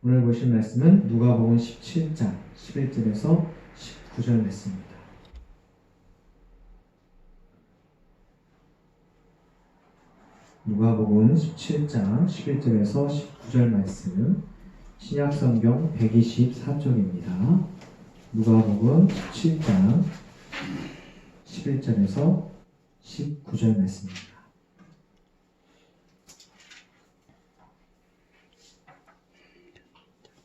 오늘 보실 말씀은 누가복음 17장 11절에서 19절 말씀입니다. 누가복음 17장 11절에서 19절 말씀, 신약성경 124쪽입니다. 누가복음 17장 11절에서 19절 말씀입니다.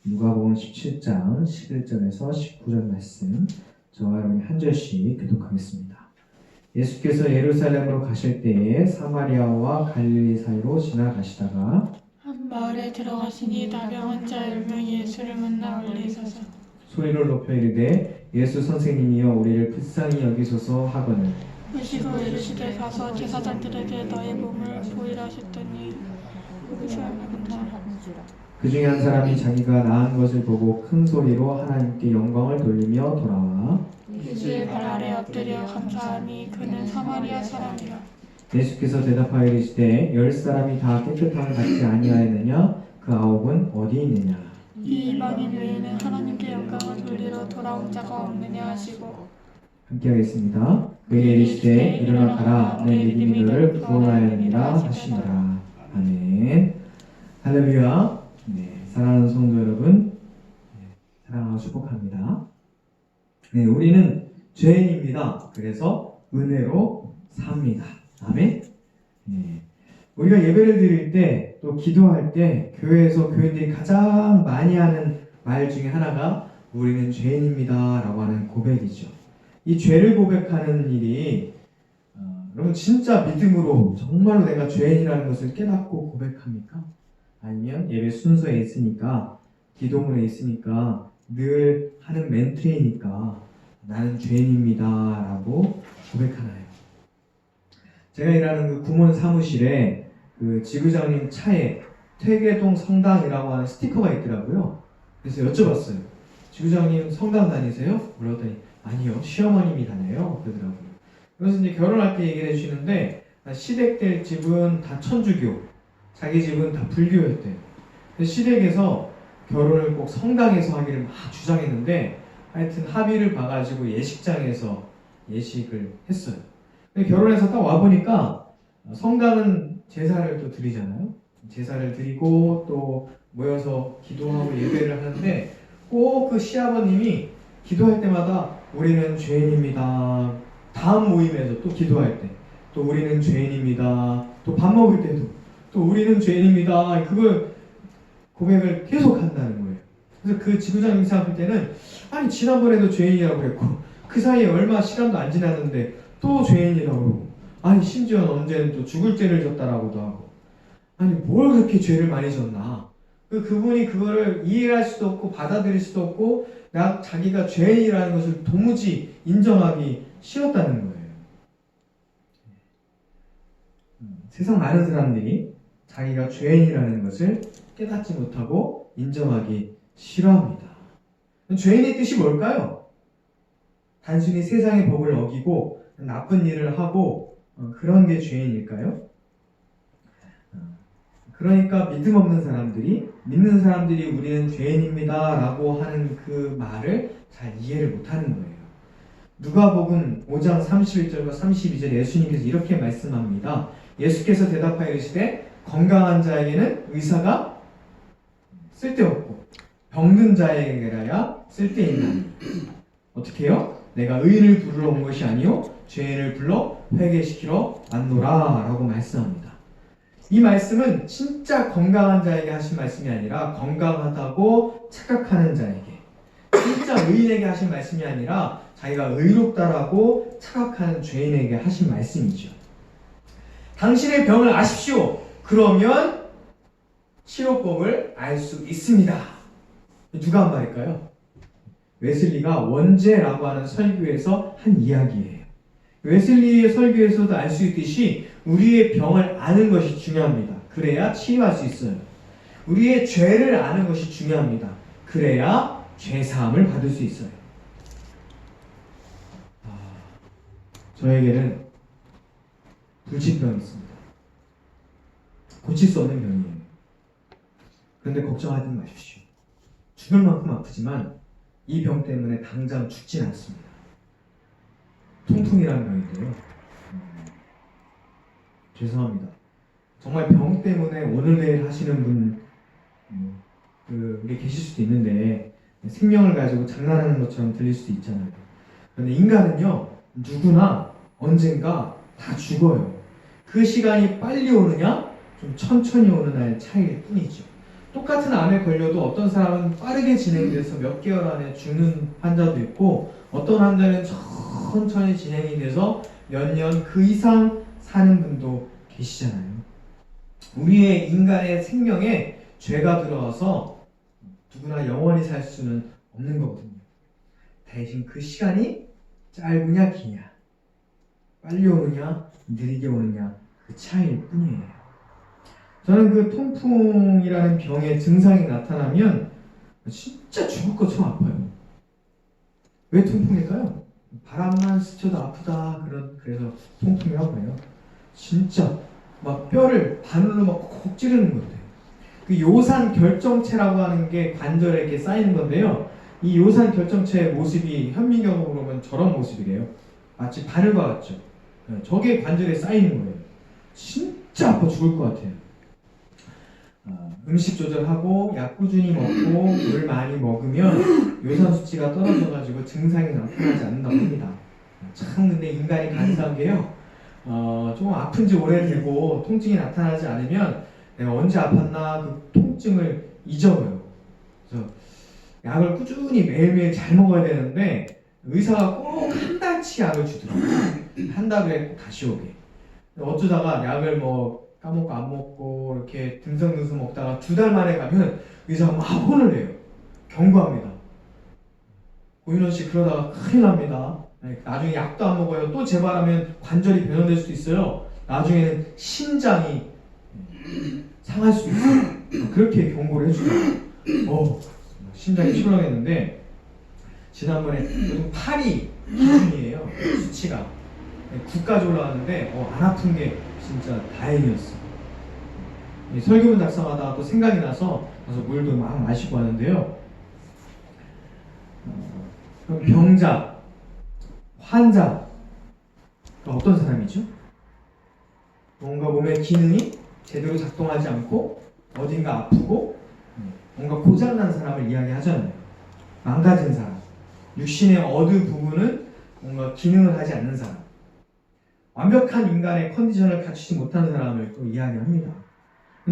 누가복음 17장 11절에서 19절 말씀, 저와 여러분이 한 절씩 교독하겠습니다. 예수께서 예루살렘으로 가실 때에 사마리아와 갈릴리 사이로 지나가시다가 한 마을에 들어가시니 나병 환자 10명이 예수를 만나 멀리 서서 소리를 높여 이르되 예수 선생님이여 우리를 불쌍히 여기소서 하거늘 우시고 이르시되 가서 제사장들에게 너의 몸을 보이라 하셨더니 의사합니다. 그 중에 한 사람이 자기가 나은 것을 보고 큰 소리로 하나님께 영광을 돌리며 돌아와 예수의 발 아래 엎드려 감사하니 그는 사마리아 사람이라. 예수께서 대답하여 이르시되 10사람이 다 깨끗함을 받지 아니하였느냐 그 9은 어디 있느냐 이 이방인 외에는 하나님께 영광을 돌리러 돌아온 자가 없느냐 하시고 함께 하겠습니다. 그에게 이르시되 일어나 가라 내 믿음이 너를 구원하였느니라 하시니라. 아멘. 할렐루야. 네, 사랑하는 성도 여러분, 사랑하고 축복합니다. 네, 우리는 죄인입니다. 그래서 은혜로 삽니다. 아멘. 네, 우리가 예배를 드릴 때 또 기도할 때 교회에서 교인들이 가장 많이 하는 말 중에 하나가 우리는 죄인입니다 라고 하는 고백이죠. 이 죄를 고백하는 일이 여러분 진짜 믿음으로 정말로 내가 죄인이라는 것을 깨닫고 고백합니까? 아니면 예배 순서에 있으니까 기도문에 있으니까 늘 하는 멘트이니까 나는 죄인입니다 라고 고백하나요? 제가 일하는 그 구몬 사무실에 그 지부장님 차에 퇴계동 성당이라고 하는 스티커가 있더라고요. 그래서 여쭤봤어요. 지부장님 성당 다니세요? 물었더니 아니요 시어머님이 다녀요 그러더라고요. 그래서 이제 결혼할 때 얘기를 해주시는데 시댁들 집은 다 천주교, 자기 집은 다 불교였대요. 시댁에서 결혼을 꼭 성당에서 하기를 막 주장했는데 하여튼 합의를 봐가지고 예식장에서 예식을 했어요. 근데 결혼해서 딱 와보니까 성당은 제사를 또 드리잖아요. 제사를 드리고 또 모여서 기도하고 예배를 하는데 꼭 그 시아버님이 기도할 때마다 우리는 죄인입니다. 다음 모임에서 또 기도할 때 또 우리는 죄인입니다. 또 밥 먹을 때도 또 우리는 죄인입니다. 그걸 고백을 계속 한다는 거예요. 그래서 그 지부장님 생각할 때는 아니 지난번에도 죄인이라고 그랬고 그 사이에 얼마 시간도 안 지났는데 또 죄인이라고 그러고 아니 심지어 언제는 또 죽을 죄를 졌다라고도 하고 아니 뭘 그렇게 죄를 많이 졌나 그분이 그거를 이해할 수도 없고 받아들일 수도 없고 자기가 죄인이라는 것을 도무지 인정하기 싫었다는 거예요. 세상 많은 사람들이 자기가 죄인이라는 것을 깨닫지 못하고 인정하기 싫어합니다. 죄인의 뜻이 뭘까요? 단순히 세상의 법을 어기고 나쁜 일을 하고 그런 게 죄인일까요? 그러니까 믿음 없는 사람들이 믿는 사람들이 우리는 죄인입니다 라고 하는 그 말을 잘 이해를 못하는 거예요. 누가복음 5장 31절과 32절에 예수님께서 이렇게 말씀합니다. 예수께서 대답하여 이르시되 건강한 자에게는 의사가 쓸데없고 병든 자에게라야 쓸데있나니 어떻게 해요? 내가 의인을 부르러 온 것이 아니요 죄인을 불러 회개시키러 왔노라 라고 말씀합니다. 이 말씀은 진짜 건강한 자에게 하신 말씀이 아니라 건강하다고 착각하는 자에게 진짜 의인에게 하신 말씀이 아니라 자기가 의롭다라고 착각하는 죄인에게 하신 말씀이죠. 당신의 병을 아십시오. 그러면 치료법을 알 수 있습니다. 누가 한 말일까요? 웨슬리가 원죄라고 하는 설교에서 한 이야기예요. 웨슬리의 설교에서도 알 수 있듯이 우리의 병을 아는 것이 중요합니다. 그래야 치유할 수 있어요. 우리의 죄를 아는 것이 중요합니다. 그래야 죄사함을 받을 수 있어요. 저에게는 불치병이 있습니다. 고칠 수 없는 병이에요. 그런데 걱정하지 마십시오. 죽을 만큼 아프지만 이 병 때문에 당장 죽진 않습니다. 통풍이라는 병인데요. 죄송합니다. 정말 병 때문에 오늘 내일 하시는 분 계실 수도 있는데 생명을 가지고 장난하는 것처럼 들릴 수도 있잖아요. 그런데 인간은요, 누구나 언젠가 다 죽어요. 그 시간이 빨리 오느냐 좀 천천히 오느냐의 차이일 뿐이죠. 똑같은 암에 걸려도 어떤 사람은 빠르게 진행돼서 몇 개월 안에 죽는 환자도 있고, 어떤 환자는 천천히 진행이 돼서 몇 년 그 이상 사는 분도 계시잖아요. 우리의 인간의 생명에 죄가 들어와서 누구나 영원히 살 수는 없는 거거든요. 대신 그 시간이 짧으냐 기냐, 빨리 오느냐 느리게 오느냐 그 차이일 뿐이에요. 저는 그 통풍이라는 병의 증상이 나타나면 진짜 죽을 것처럼 아파요. 왜 통풍일까요? 바람만 스쳐도 아프다 그래서 통풍이라고 해요. 진짜 막 뼈를 바늘로 막 콕콕 찌르는 건데, 그 요산 결정체라고 하는 게 관절에 이렇게 쌓이는 건데요. 이 요산 결정체의 모습이 현미경으로 보면 저런 모습이래요. 마치 바늘과 같죠. 저게 관절에 쌓이는 거예요. 진짜 아파 죽을 것 같아요. 음식 조절하고 약 꾸준히 먹고 물 많이 먹으면 요산 수치가 떨어져가지고 증상이 나타나지 않는다고 합니다. 참 근데 인간이 간사한 게요, 조금 아픈 지 오래되고 통증이 나타나지 않으면 내가 언제 아팠나 그 통증을 잊어버려요. 그래서 약을 꾸준히 매일매일 잘 먹어야 되는데 의사가 꼭 한 달치 약을 주더라고요. 한 달에 꼭 다시 오게. 어쩌다가 약을 뭐 까먹고 안 먹고 이렇게 듬성듬성 먹다가 2달 만에 가면 의사가 막 혼을 내요. 경고합니다. 고윤원 씨 그러다가 큰일 납니다. 나중에 약도 안 먹어요. 또 재발하면 관절이 변형될 수도 있어요. 나중에는 심장이 상할 수도 있어요. 그렇게 경고를 해주더라고요. 심장이 출렁했는데 지난번에 팔이 기준이에요. 수치가 9까지 올라왔는데 안 아픈 게 진짜 다행이었어요. 설교문 작성하다가 또 생각이 나서 가서 물도 막 마시고 하는데요. 그럼 병자, 환자, 어떤 사람이죠? 뭔가 몸의 기능이 제대로 작동하지 않고 어딘가 아프고 뭔가 고장난 사람을 이야기하잖아요. 망가진 사람, 육신의 어느 부분은 뭔가 기능을 하지 않는 사람, 완벽한 인간의 컨디션을 갖추지 못한 사람을 또 이야기합니다.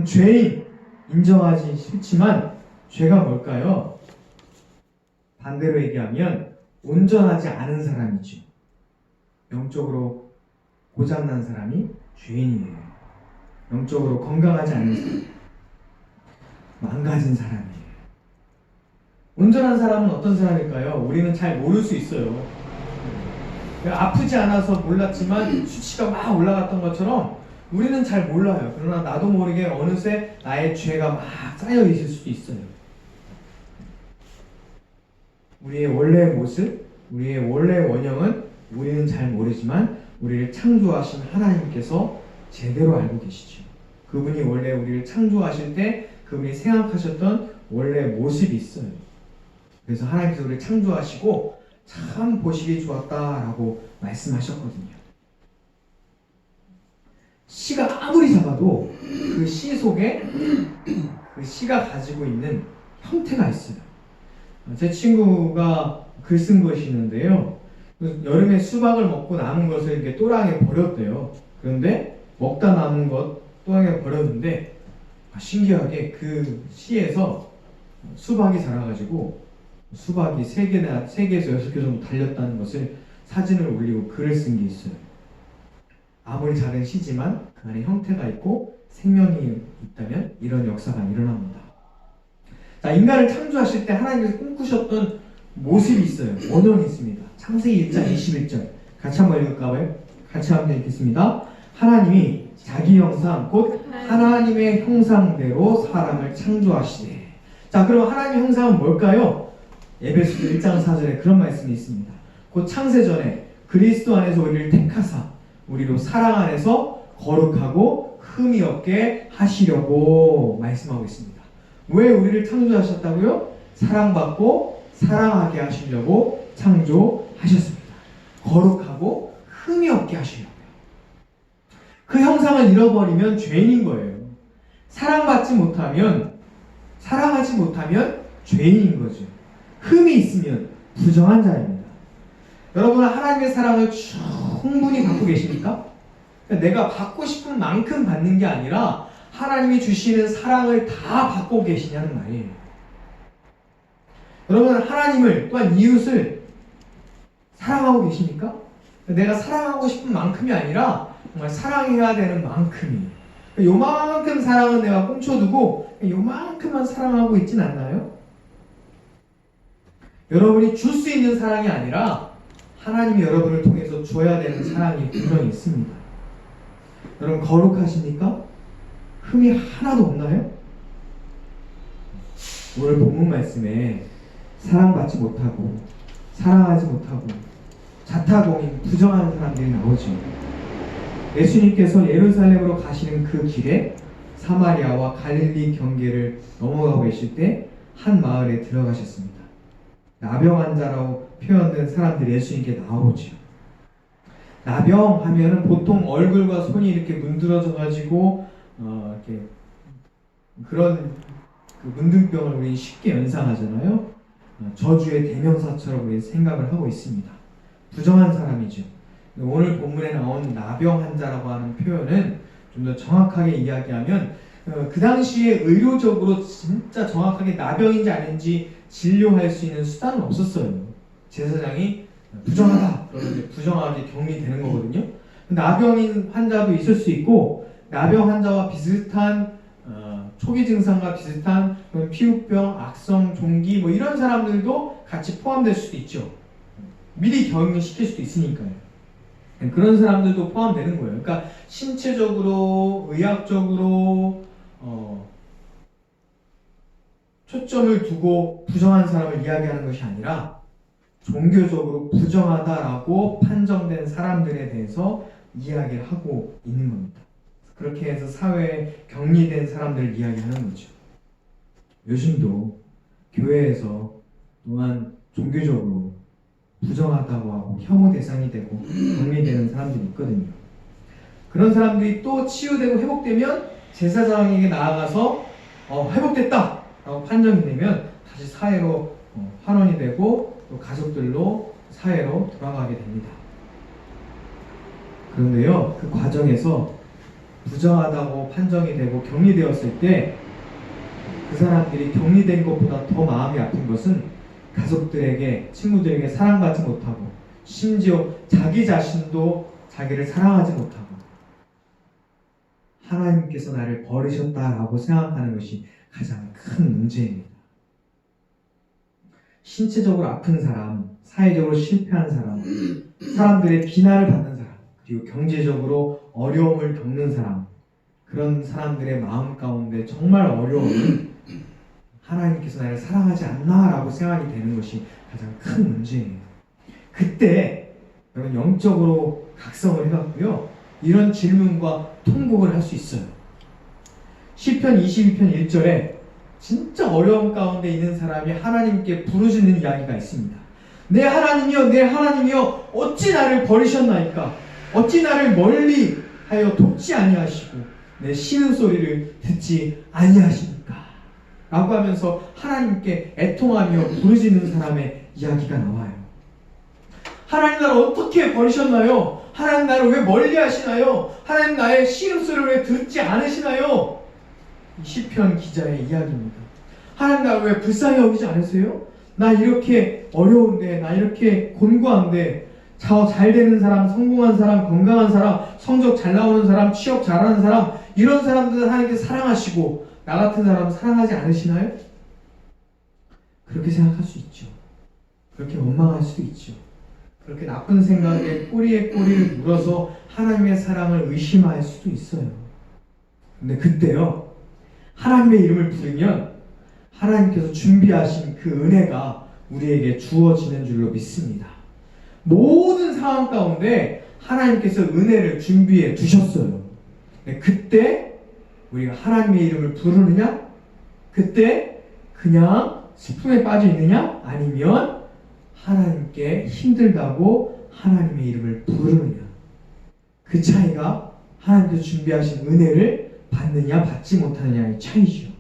죄인 인정하지 싫지만 죄가 뭘까요? 반대로 얘기하면 온전하지 않은 사람이죠. 영적으로 고장난 사람이 죄인이에요. 영적으로 건강하지 않은 사람, 망가진 사람이에요. 온전한 사람은 어떤 사람일까요? 우리는 잘 모를 수 있어요. 아프지 않아서 몰랐지만 수치가 막 올라갔던 것처럼 우리는 잘 몰라요. 그러나 나도 모르게 어느새 나의 죄가 막 쌓여 있을 수도 있어요. 우리의 원래 모습, 우리의 원래 원형은 우리는 잘 모르지만 우리를 창조하신 하나님께서 제대로 알고 계시죠. 그분이 원래 우리를 창조하실 때 그분이 생각하셨던 원래 모습이 있어요. 그래서 하나님께서 우리를 창조하시고 참 보시기 좋았다라고 말씀하셨거든요. 씨가 아무리 작아도 그 씨 속에 그 씨가 가지고 있는 형태가 있어요. 제 친구가 글 쓴 것이 있는데요. 여름에 수박을 먹고 남은 것을 이렇게 또랑에 버렸대요. 그런데 먹다 남은 것 또랑에 버렸는데 신기하게 그 씨에서 수박이 자라가지고 수박이 3개에서 6개 정도 달렸다는 것을 사진을 올리고 글을 쓴 게 있어요. 아무리 작은 씨지만 그 안에 형태가 있고 생명이 있다면 이런 역사가 일어납니다. 자, 인간을 창조하실 때 하나님께서 꿈꾸셨던 모습이 있어요. 원형이 있습니다. 창세기 1장 21절 같이 한번 읽을까요? 같이 한번 읽겠습니다. 하나님이 자기 형상 곧 하나님의 형상대로 사람을 창조하시되. 자, 그럼 하나님의 형상은 뭘까요? 에베소서 1장 4절에 그런 말씀이 있습니다. 곧 창세전에 그리스도 안에서 우리를 택하사 우리로 사랑 안에서 거룩하고 흠이 없게 하시려고 말씀하고 있습니다. 왜 우리를 창조하셨다고요? 사랑받고 사랑하게 하시려고 창조하셨습니다. 거룩하고 흠이 없게 하시려고요. 그 형상을 잃어버리면 죄인인 거예요. 사랑하지 못하면 죄인인 거죠. 흠이 있으면 부정한 자입니다. 여러분, 하나님의 사랑을 충분히 받고 계십니까? 그러니까 내가 받고 싶은 만큼 받는 게 아니라 하나님이 주시는 사랑을 다 받고 계시냐는 말이에요. 여러분, 하나님을 또한 이웃을 사랑하고 계십니까? 내가 사랑하고 싶은 만큼이 아니라 정말 사랑해야 되는 만큼이에요. 요만큼 사랑은 내가 꽁쳐두고 요만큼만 사랑하고 있진 않나요? 여러분이 줄 수 있는 사랑이 아니라 하나님이 여러분을 통해서 줘야 되는 사랑이 분명히 있습니다. 여러분, 거룩하십니까? 흠이 하나도 없나요? 오늘 본문 말씀에 사랑받지 못하고 사랑하지 못하고 자타공인 부정하는 사람들이 나오죠. 예수님께서 예루살렘으로 가시는 그 길에 사마리아와 갈릴리 경계를 넘어가고 계실 때 한 마을에 들어가셨습니다. 나병 환자라고 표현된 사람들이 예수님께 나오죠. 나병 하면은 보통 얼굴과 손이 이렇게 문드러져 가지고 이렇게 그런 그 문둥병을 우리 쉽게 연상하잖아요. 저주의 대명사처럼 우리 생각을 하고 있습니다. 부정한 사람이죠. 오늘 본문에 나온 나병 환자라고 하는 표현은 좀 더 정확하게 이야기하면 그 당시에 의료적으로 진짜 정확하게 나병인지 아닌지 진료할 수 있는 수단은 없었어요. 제사장이 부정하다 그러면 부정하게 격리되는 거거든요. 나병인 환자도 있을 수 있고 나병 환자와 비슷한 초기 증상과 비슷한 피부병, 악성, 종기 뭐 이런 사람들도 같이 포함될 수도 있죠. 미리 격리시킬 수도 있으니까요. 그런 사람들도 포함되는 거예요. 그러니까 신체적으로, 의학적으로 초점을 두고 부정한 사람을 이야기하는 것이 아니라 종교적으로 부정하다라고 판정된 사람들에 대해서 이야기를 하고 있는 겁니다. 그렇게 해서 사회에 격리된 사람들을 이야기하는 거죠. 요즘도 교회에서 또한 종교적으로 부정하다고 하고 혐오 대상이 되고 격리되는 사람들이 있거든요. 그런 사람들이 또 치유되고 회복되면 제사장에게 나아가서 회복됐다 라고 판정이 되면 다시 사회로 환원이 되고 또 가족들로 사회로 돌아가게 됩니다. 그런데요, 그 과정에서 부정하다고 판정이 되고 격리되었을 때 그 사람들이 격리된 것보다 더 마음이 아픈 것은 가족들에게, 친구들에게 사랑받지 못하고 심지어 자기 자신도 자기를 사랑하지 못하고 하나님께서 나를 버리셨다라고 생각하는 것이 가장 큰 문제입니다. 신체적으로 아픈 사람, 사회적으로 실패한 사람, 사람들의 비난을 받는 사람, 그리고 경제적으로 어려움을 겪는 사람, 그런 사람들의 마음 가운데 정말 어려움은 하나님께서 나를 사랑하지 않나라고 생각이 되는 것이 가장 큰 문제예요. 그때 여러분 영적으로 각성을 해갖고요, 이런 질문과 통곡을 할 수 있어요. 시편 22편 1절에 진짜 어려움 가운데 있는 사람이 하나님께 부르짖는 이야기가 있습니다. 내 하나님이여, 내 하나님이여, 어찌 나를 버리셨나이까? 어찌 나를 멀리하여 돕지 아니하시고 내 쉬는 소리를 듣지 아니하십니까? 라고 하면서 하나님께 애통하며 부르짖는 사람의 이야기가 나와요. 하나님 나를 어떻게 버리셨나요? 하나님 나를 왜 멀리 하시나요? 하나님 나의 시름소리를 왜 듣지 않으시나요? 이 시편 기자의 이야기입니다. 하나님 나를 왜 불쌍히 여기지 않으세요? 나 이렇게 어려운데, 나 이렇게 곤고한데, 잘 되는 사람, 성공한 사람, 건강한 사람, 성적 잘 나오는 사람, 취업 잘하는 사람, 이런 사람들은 하나님께서 사랑하시고 나 같은 사람은 사랑하지 않으시나요? 그렇게 생각할 수 있죠. 그렇게 원망할 수도 있죠. 그렇게 나쁜 생각에 꼬리에 꼬리를 물어서 하나님의 사랑을 의심할 수도 있어요. 근데 그때요, 하나님의 이름을 부르면 하나님께서 준비하신 그 은혜가 우리에게 주어지는 줄로 믿습니다. 모든 상황 가운데 하나님께서 은혜를 준비해 두셨어요. 근데 그때 우리가 하나님의 이름을 부르느냐? 그때 그냥 슬픔에 빠져 있느냐? 아니면 하나님께 힘들다고 하나님의 이름을 부르느냐? 그 차이가 하나님께서 준비하신 은혜를 받느냐 받지 못하느냐의 차이죠.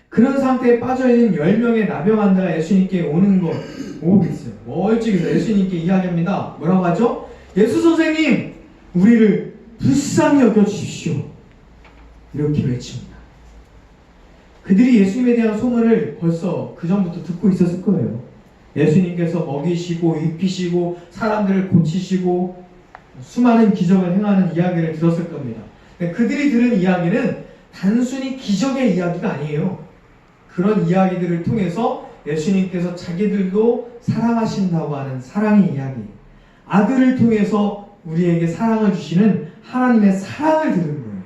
그런 상태에 빠져있는 10명의 나병 환자가 예수님께 오고 있어요. 멀찍이서 예수님께 이야기합니다. 뭐라고 하죠? 예수 선생님, 우리를 불쌍히 여겨주십시오. 이렇게 외칩니다. 그들이 예수님에 대한 소문을 벌써 그 전부터 듣고 있었을 거예요. 예수님께서 먹이시고 입히시고 사람들을 고치시고 수많은 기적을 행하는 이야기를 들었을 겁니다. 그들이 들은 이야기는 단순히 기적의 이야기가 아니에요. 그런 이야기들을 통해서 예수님께서 자기들도 사랑하신다고 하는 사랑의 이야기, 아들을 통해서 우리에게 사랑을 주시는 하나님의 사랑을 들은 거예요.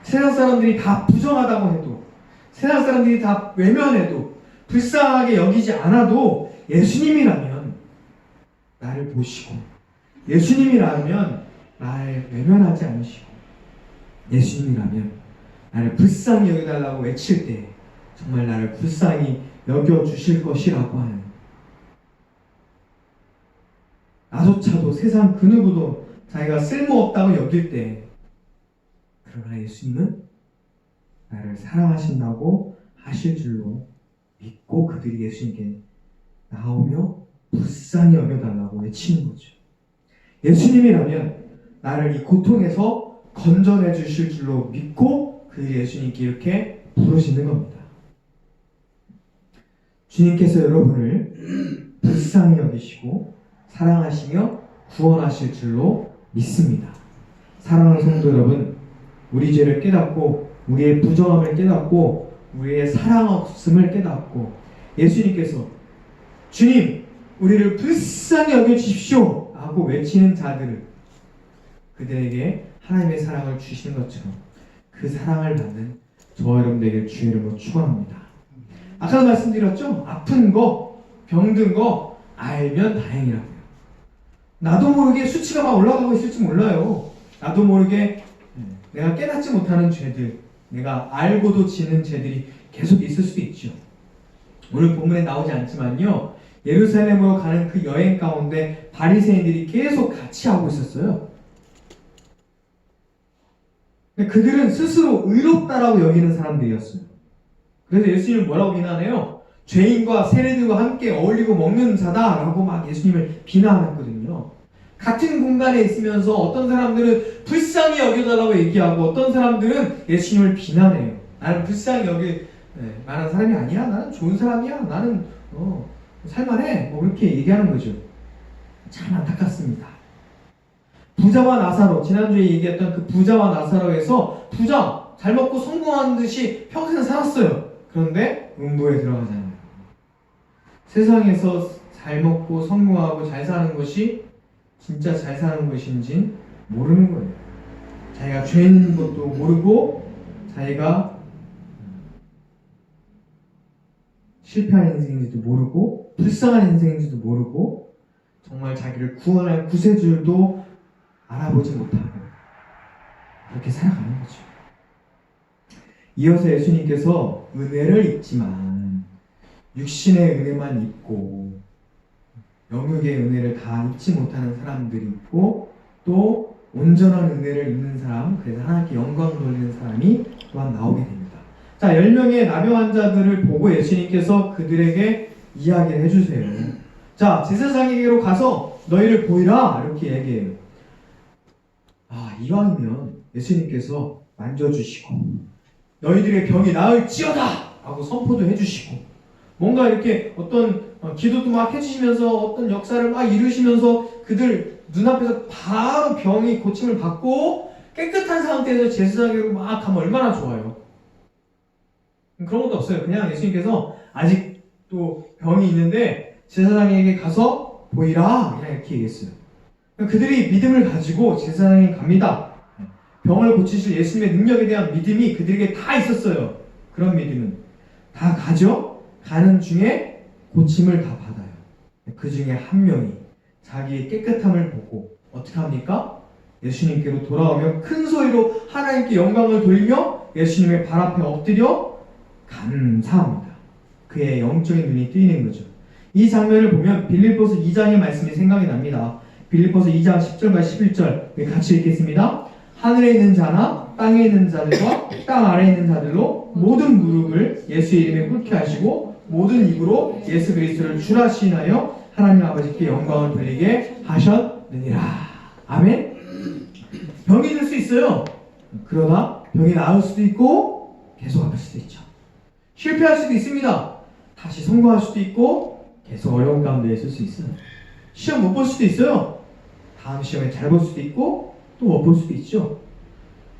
세상 사람들이 다 부정하다고 해도, 세상 사람들이 다 외면해도, 불쌍하게 여기지 않아도 예수님이라면 나를 보시고, 예수님이라면 나를 외면하지 않으시고, 예수님이라면 나를 불쌍히 여겨달라고 외칠 때 정말 나를 불쌍히 여겨주실 것이라고 하는, 나조차도 세상 그 누구도 자기가 쓸모없다고 여길 때, 그러나 예수님은 나를 사랑하신다고 하실 줄로 믿고 그들이 예수님께 나오며 불쌍히 여겨달라고 외치는 거죠. 예수님이라면 나를 이 고통에서 건져내 주실 줄로 믿고 그들이 예수님께 이렇게 부르시는 겁니다. 주님께서 여러분을 불쌍히 여기시고 사랑하시며 구원하실 줄로 믿습니다. 사랑하는 성도 여러분, 우리 죄를 깨닫고 우리의 부정함을 깨닫고 우리의 사랑 없음을 깨닫고 예수님께서 주님, 우리를 불쌍히 여겨주십시오 하고 외치는 자들을, 그들에게 하나님의 사랑을 주시는 것처럼 그 사랑을 받는 저와 여러분들에게 주의 이름으로 축원합니다. 아까도 말씀드렸죠? 아픈 거, 병든 거 알면 다행이라고요. 나도 모르게 수치가 막 올라가고 있을지 몰라요. 나도 모르게 내가 깨닫지 못하는 죄들, 내가 알고도 지는 죄들이 계속 있을 수도 있죠. 오늘 본문에 나오지 않지만요, 예루살렘으로 가는 그 여행 가운데 바리새인들이 계속 같이 하고 있었어요. 그들은 스스로 의롭다라고 여기는 사람들이었어요. 그래서 예수님은 뭐라고 비난해요? 죄인과 세리들과 함께 어울리고 먹는 자다라고 막 예수님을 비난했거든요. 같은 공간에 있으면서 어떤 사람들은 불쌍히 여겨달라고 얘기하고 어떤 사람들은 예수님을 비난해요. 나는 불쌍히 여길 만한 사람이 아니야. 나는 좋은 사람이야. 나는 살만해. 뭐 그렇게 얘기하는 거죠. 참 안타깝습니다. 부자와 나사로, 지난주에 얘기했던 그 부자와 나사로에서 부자, 잘 먹고 성공하는 듯이 평생 살았어요. 그런데 음부에 들어가잖아요. 세상에서 잘 먹고 성공하고 잘 사는 것이 진짜 잘 사는 것인지 모르는 거예요. 자기가 죄인 것도 모르고 자기가 실패한 인생인지도 모르고 불쌍한 인생인지도 모르고 정말 자기를 구원할 구세주도 알아보지 못하고 그렇게 살아가는 거죠. 이어서 예수님께서 은혜를 입지만 육신의 은혜만 입고 영육의 은혜를 다 입지 못하는 사람들이 있고 또 온전한 은혜를 입는 사람, 그래서 하나님께 영광 돌리는 사람이 또한 나오게 됩니다. 자, 10명의 나병 환자들을 보고 예수님께서 그들에게 이야기를 해주세요. 자, 제사장에게로 가서 너희를 보이라 이렇게 얘기해요. 이왕이면 예수님께서 만져주시고 너희들의 병이 나을지어다 하고 선포도 해주시고 뭔가 이렇게 어떤 기도도 막 해주시면서 어떤 역사를 막 이루시면서 그들 눈앞에서 바로 병이 고침을 받고 깨끗한 상태에서 제사장에게로 막 가면 얼마나 좋아요. 그런 것도 없어요. 그냥 예수님께서 아직도 병이 있는데 제사장에게 가서 보이라 그냥 이렇게 얘기했어요. 그들이 믿음을 가지고 제사장에게 갑니다. 병을 고치실 예수님의 능력에 대한 믿음이 그들에게 다 있었어요. 그런 믿음은 다 가죠. 가는 중에 고침을 다 받아요. 그 중에 한 명이 자기의 깨끗함을 보고 어떻게 합니까? 예수님께로 돌아오며 큰 소리로 하나님께 영광을 돌리며 예수님의 발 앞에 엎드려 감사합니다. 그의 영적인 눈이 뜨이는 거죠. 이 장면을 보면 빌립보서 2장의 말씀이 생각이 납니다. 빌립보서 2장 10절과 11절 같이 읽겠습니다. 하늘에 있는 자나 땅에 있는 자들과 땅 아래에 있는 자들로 모든 무릎을 예수의 이름에 꿇게 하시고 모든 입으로 예수 그리스도를 주라 시인하여 하나님 아버지께 영광을 돌리게 하셨느니라. 아멘. 병이 들 수 있어요. 그러나 병이 나을 수도 있고 계속 아플 수도 있죠. 실패할 수도 있습니다. 다시 성공할 수도 있고 계속 어려운 가운데 있을 수 있어요. 시험 못 볼 수도 있어요. 다음 시험에 잘 볼 수도 있고 또 못 볼 수도 있죠.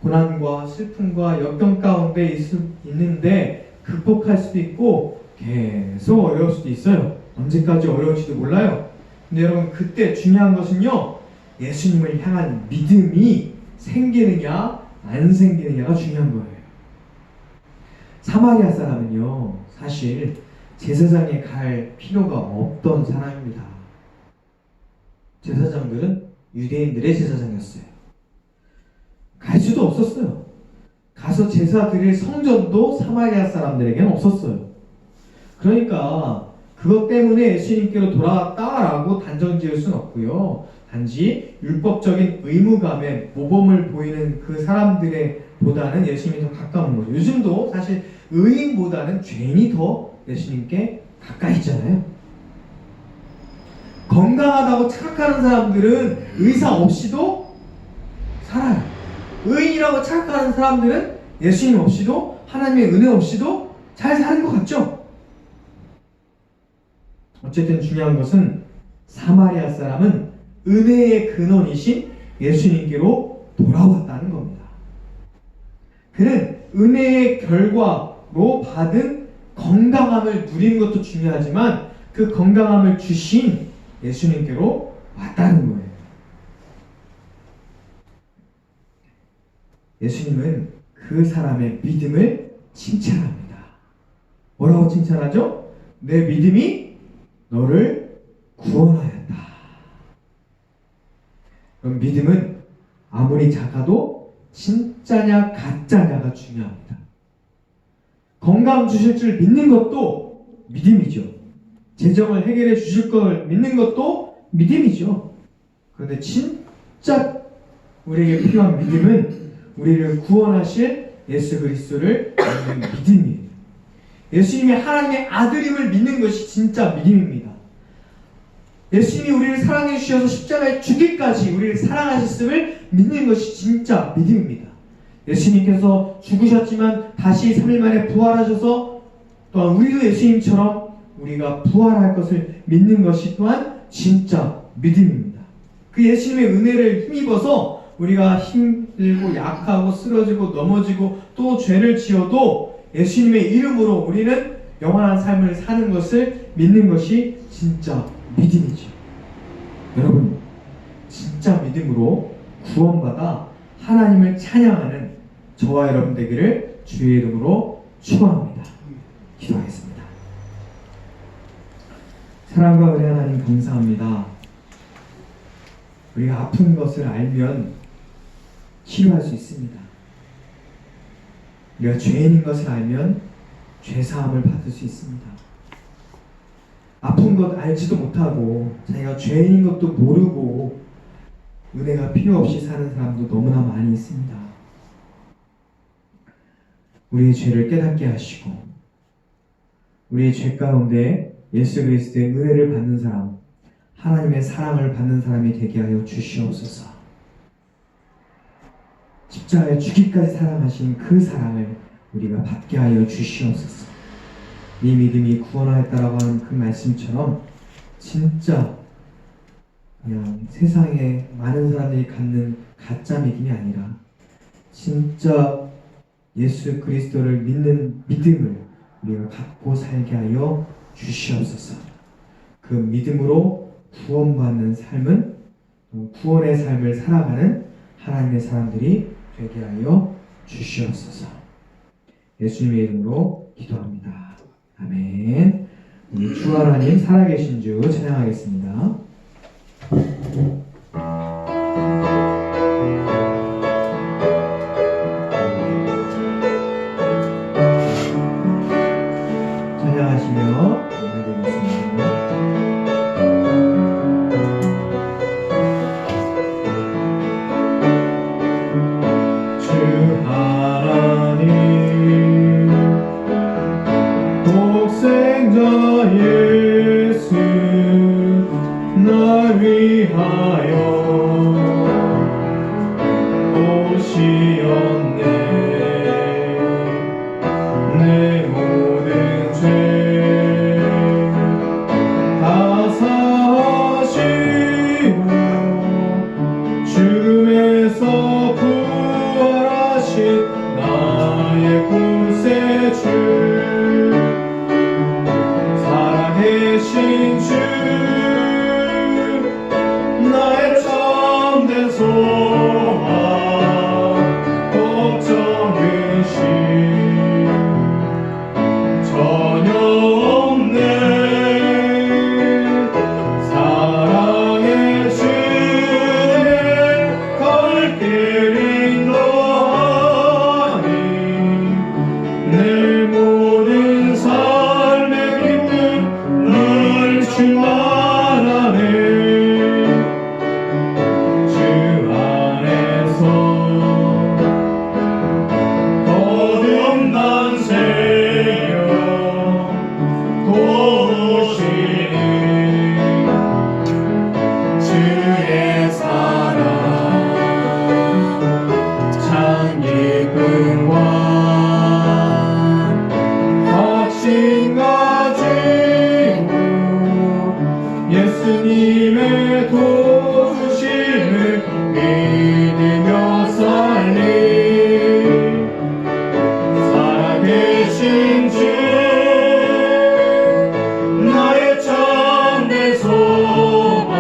고난과 슬픔과 역경 가운데 있는데 극복할 수도 있고 계속 어려울 수도 있어요. 언제까지 어려울지도 몰라요. 근데 여러분 그때 중요한 것은요, 예수님을 향한 믿음이 생기느냐 안 생기느냐가 중요한 거예요. 사마리아 사람은요 사실 제사장에 갈 필요가 없던 사람입니다. 제사장들은 유대인들의 제사장이었어요. 갈 수도 없었어요. 가서 제사 드릴 성전도 사마리아 사람들에게는 없었어요. 그러니까 그것 때문에 예수님께로 돌아왔다라고 단정 지을 수는 없고요. 단지 율법적인 의무감에 모범을 보이는 그 사람들의 보다는 예수님이 더 가까운 거죠. 요즘도 사실 의인보다는 죄인이 더 예수님께 가까이 있잖아요. 건강하다고 착각하는 사람들은 의사 없이도 살아요. 의인이라고 착각하는 사람들은 예수님 없이도 하나님의 은혜 없이도 잘 사는 것 같죠? 어쨌든 중요한 것은 사마리아 사람은 은혜의 근원이신 예수님께로 돌아왔다는 겁니다. 그는 은혜의 결과로 받은 건강함을 누리는 것도 중요하지만 그 건강함을 주신 예수님께로 왔다는 거예요. 예수님은 그 사람의 믿음을 칭찬합니다. 뭐라고 칭찬하죠? 내 믿음이 너를 구원하였다. 그럼 믿음은 아무리 작아도 진짜냐 가짜냐가 중요합니다. 건강 주실 줄 믿는 것도 믿음이죠. 재정을 해결해 주실 걸 믿는 것도 믿음이죠. 그런데 진짜 우리에게 필요한 믿음은 우리를 구원하실 예수 그리스도를 믿는 믿음이에요. 예수님이 하나님의 아들임을 믿는 것이 진짜 믿음입니다. 예수님이 우리를 사랑해 주셔서 십자가에 죽기까지 우리를 사랑하셨음을 믿는 것이 진짜 믿음입니다. 예수님께서 죽으셨지만 다시 3일 만에 부활하셔서 또한 우리도 예수님처럼 우리가 부활할 것을 믿는 것이 또한 진짜 믿음입니다. 그 예수님의 은혜를 힘입어서 우리가 힘들고 약하고 쓰러지고 넘어지고 또 죄를 지어도 예수님의 이름으로 우리는 영원한 삶을 사는 것을 믿는 것이 진짜 믿음이죠. 여러분, 진짜 믿음으로 구원받아 하나님을 찬양하는 저와 여러분 되기를 주의 이름으로 축원합니다. 기도하겠습니다. 사랑과 은혜 하나님 감사합니다. 우리가 아픈 것을 알면 치료할 수 있습니다. 우리가 죄인인 것을 알면 죄사함을 받을 수 있습니다. 아픈 것 알지도 못하고 자기가 죄인인 것도 모르고 은혜가 필요 없이 사는 사람도 너무나 많이 있습니다. 우리의 죄를 깨닫게 하시고 우리의 죄 가운데 예수 그리스도의 은혜를 받는 사람, 하나님의 사랑을 받는 사람이 되게 하여 주시옵소서. 십자가에 죽기까지 사랑하신 그 사랑을 우리가 받게 하여 주시옵소서. 네 믿음이 구원하였다라고 하는 그 말씀처럼 진짜 그냥 세상에 많은 사람들이 갖는 가짜 믿음이 아니라 진짜 예수 그리스도를 믿는 믿음을 우리가 갖고 살게 하여 주시옵소서. 그 믿음으로 구원받는 삶은 구원의 삶을 살아가는 하나님의 사람들이 되게 하여 주시옵소서. 예수님의 이름으로 기도합니다. 아멘. 우리 주 하나님 살아계신 주 찬양하겠습니다. 찬양하시며 인사드리겠습니다. 주 하나님 독생자 예수 날 위하여 오시었네. 내 모든 죄 다 사하시고 죽음에서 부활하신 나의 구세주 살아계신 주 나의 참된 소망 걱정 근심 전혀 없네. 사랑의 주의 갈 길이 너하니 내 모든 삶의 기쁨 늘 충만하네. 주 안에서 거듭난 생명 도우시니 주의 사랑 참 기쁨과 확신 가지고 예수님의 도우심을 믿으며 살리 살아계신 주 나의 참된 소망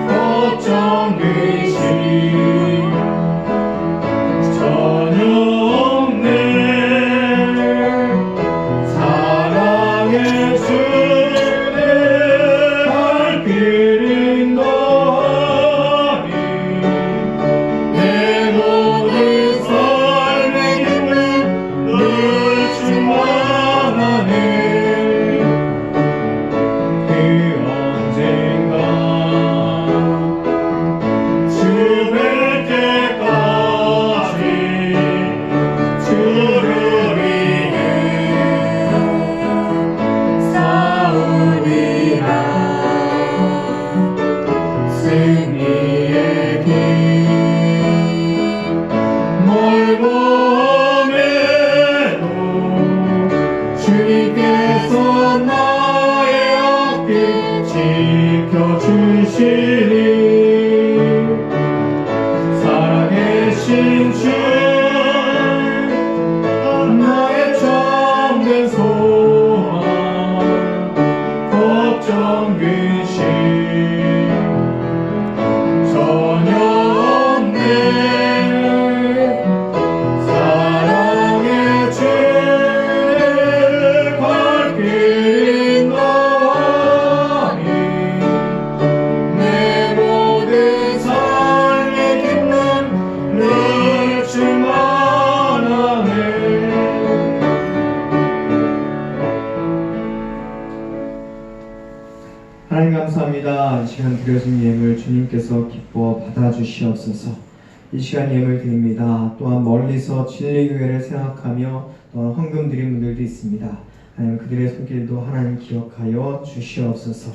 걱정 근심 전혀 없네. 사랑의 주의 갈 길이 너하니 내 모든 삶의 기쁨 늘 충만하네. 그 언젠가 주 뵐 때까지 주를 위해 싸우리라. 승리의 길 멀고 험해도 주님께서 나의 앞길 지켜주시니 살아계신 주 나의 참된 소망 걱정 근심 전혀 없네. 사랑의 주의 갈 길이 너하니 내 모든 삶의 기쁨 늘 충만하네. 하나님 감사합니다. 이 시간 드려진 예물 주님께서 기뻐 받아주시옵소서. 이 시간 예물 드립니다. 또한 멀리서 진리교회를 생각하며 또한 헌금 드린 분들도 있습니다. 하나님 그들의 손길도 하나님 기억하여 주시옵소서.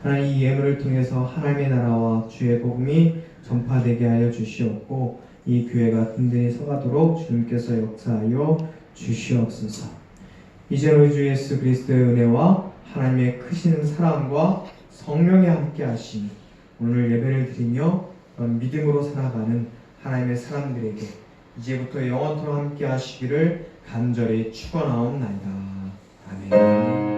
하나님 이 예물을 통해서 하나님의 나라와 주의 복음이 전파되게 하여 주시옵고 이 교회가 든든히 서가도록 주님께서 역사하여 주시옵소서. 이제 우리 주 예수 그리스도의 은혜와 하나님의 크신 사랑과 성령의 함께 하심이 오늘 예배를 드리며 믿음으로 살아가는 하나님의 사람들에게 이제부터 영원토록 함께 하시기를 간절히 축원하옵나이다. 아멘.